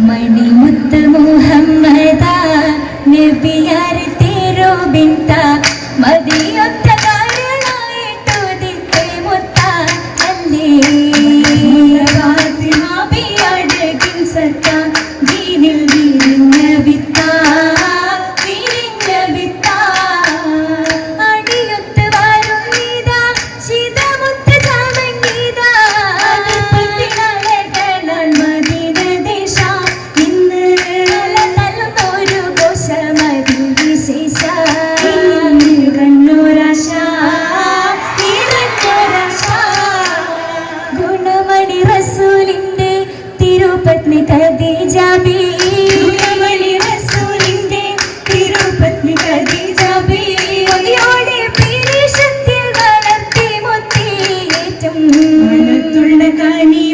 മണിമുത്ത മുഹമ്മദ നബിയാർ തേരോ ബിന്ത മദിയൊത്ത കാരണായിട്ടുദിത്തെ മുത്ത അല്ലേ ഫാത്തിമ ബിയഴകിൻ സത്ത ദീനിൽ വിരിഞ്ഞ വിത്ത അടിയൊത്ത് വരുന്നിതാ ശിതമുത്ത ജാമങ്ങിതാ പത്തിനാളകളാൽ മദീന ദേശ ഇന്ന് തല്ലുന്നൊരു ഘോഷമതി വിശേഷ കണ്ണൂരാശ ഗുണമണി റസൂലിന്റെ തിരുപത്നി ഖദീജ ബി ഗുണമണി റസൂലിന്റെ തിരുപത്നി ഖദീജ ബി ഒളിയോടെ പീരിഷത്തിൽ വളർത്തി മുത്തിയേറ്റം മനത്തുള്ള കനി